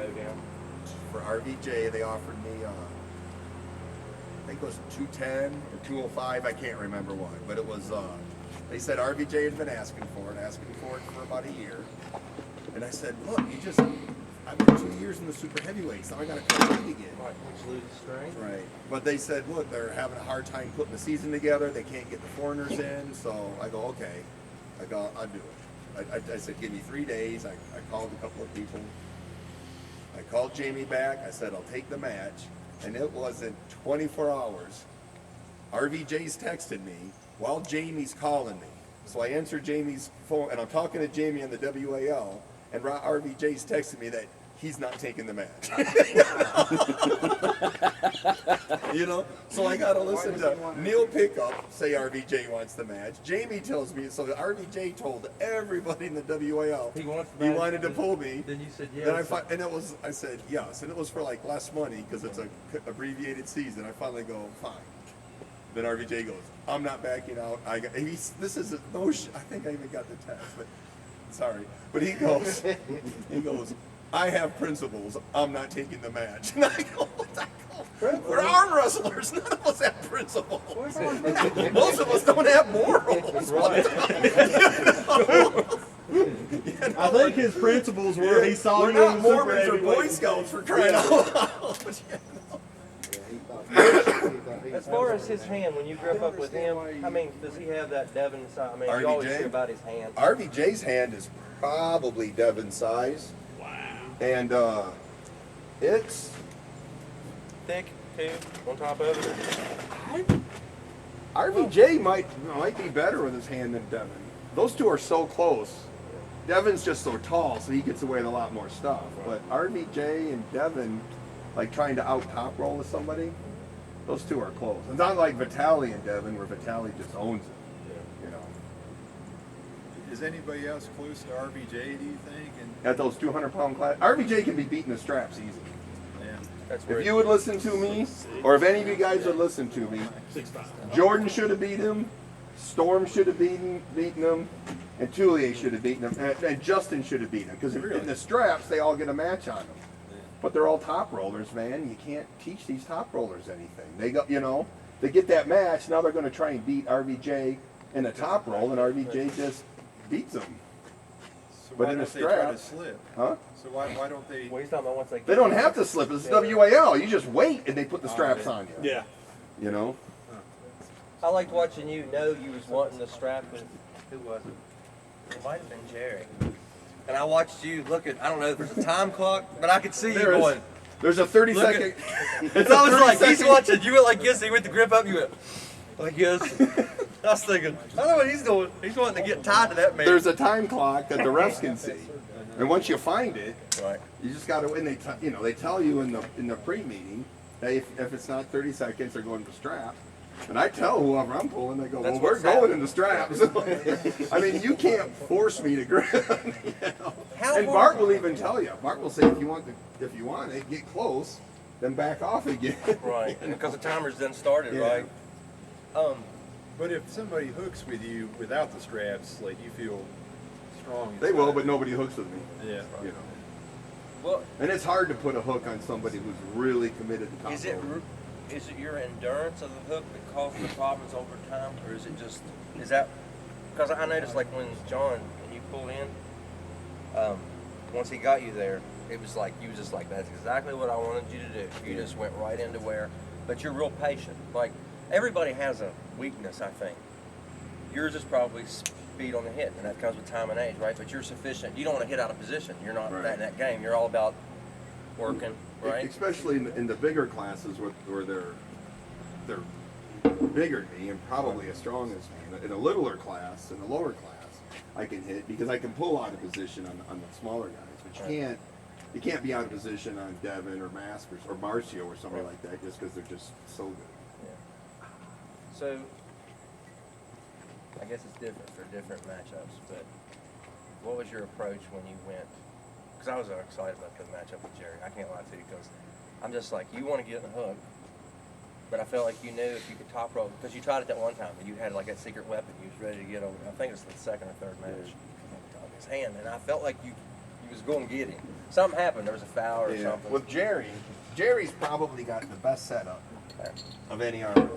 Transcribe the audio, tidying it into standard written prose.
lowdown. For RVJ, they offered me, I think it was 210 or 205. I can't remember what, but it was. They said RVJ had been asking for it for about a year. And I said, look, I've been 2 years in the super heavyweights. Now I got to come league again. Right, which loses strength. Right. But they said, look, they're having a hard time putting the season together. They can't get the foreigners in. So I go, okay. I'll do it. I said, give me 3 days. I called a couple of people. I called Jamie back. I said, I'll take the match. And it wasn't 24 hours. RVJ's texted me while Jamie's calling me. So I answered Jamie's phone, and I'm talking to Jamie on the WAL, and RVJ's texting me that he's not taking the match. You know? So I got to listen to Neil Pickup say RVJ wants the match. Jamie tells me, so RVJ told everybody in the WAL He wanted to pull me. Then you said yes. Then I said yes, and it was for like less money because it's a abbreviated season. I finally go, fine. Then RVJ goes, I'm not backing out. I think I even got the text, but sorry. But he goes, I have principles. I'm not taking the match. And I go, we're arm wrestlers. None of us have principles. Most of us don't have morals. Right. I think his principles were he saw we're you not in the super Mormons or Boy heavyweight. Scouts for crying out loud. As far as his hand, when you grew up with him, I mean, does he have that Devin side? I mean, you always RVJ? hear about his hand. RVJ's hand is probably Devin's size. Wow. And it's Thick, too, on top of it. RVJ might be better with his hand than Devin. Those two are so close. Devin's just so tall, so he gets away with a lot more stuff. But RVJ and Devin, like trying to out top roll with somebody, those two are close. It's not like Vitaly and Devin, where Vitaly just owns it. You know. Is anybody else close to RVJ, do you think? And At those 200-pound class, RVJ can be beating the straps easy. yeah. That's where If you would listen to me, or if any of you guys would listen to me, Jordan should have beat him, Storm should have beaten him, and Tullier should have beaten him, and Justin should have beaten him. Because in the straps, they all get a match on them. But they're all top rollers, man. You can't teach these top rollers anything. They go, they get that match. Now they're going to try and beat RVJ in a top roll, and RVJ just beats them. So But why in a don't they try to strap, slip? huh? So why don't they? Well, he's talking about once they They don't have to slip. It's WAL. You just wait, and they put the straps on you. Yeah. You know. I liked watching you know you was wanting the strap with, who was it? It might have been Jerry. And I watched you look at, I don't know if there's a time clock, but I could see you going. There's a 30 Look second. It's always like, he's watching, you went like this, he went to grip up, you went like this. I was thinking, I don't know what he's doing. He's wanting to get tied to that man. There's a time clock that the refs can see, and once you find it, Right. you just got to. And they tell you in the pre-meeting that if it's not 30 seconds, they're going to strap. And I tell whoever I'm pulling, they go, That's well, we're what's going happening. in the straps. I mean, you can't force me to grip. You know? How And hard- Bart will even tell you. Bart will say, if you want it, get close, then back off again. Right, and because the timer's then started, Yeah. right? But if somebody hooks with you without the straps, like you feel strong. They will, inside. but nobody hooks with me. Yeah. You know. Well, And it's hard to put a hook on somebody who's really committed to top is it rope. is it your endurance of the hook that causes the problems over time, or is it just because I noticed like when John and you pulled in, once he got you there, it was like you was just like, that's exactly what I wanted you to do. You just went right into where, but you're real patient. Like everybody has a weakness, I think. Yours is probably speed on the hit, and that comes with time and age, right? But you're sufficient. You don't want to hit out of position. You're not Right. that in that game. You're all about working, right? Especially in the bigger classes where they're bigger than me and probably as strong as me. In a littler class, in a lower class, I can hit because I can pull out of position on the smaller guys. But you can't be out of position on Devin or Masters or Marcio or somebody like that just because they're just so good. Yeah. So, I guess it's different for different matchups, but what was your approach when you went? Because I was excited about the matchup with Jerry. I can't lie to you because I'm just like, you want to get in the hook, but I felt like you knew if you could top rope, because you tried it that one time, and you had like that secret weapon you was ready to get over. I think it was the second or third match. His hand, and I felt like you was going to get him. Something happened. There was a foul or Yeah. something. With Jerry's probably got the best setup Okay. of any armor.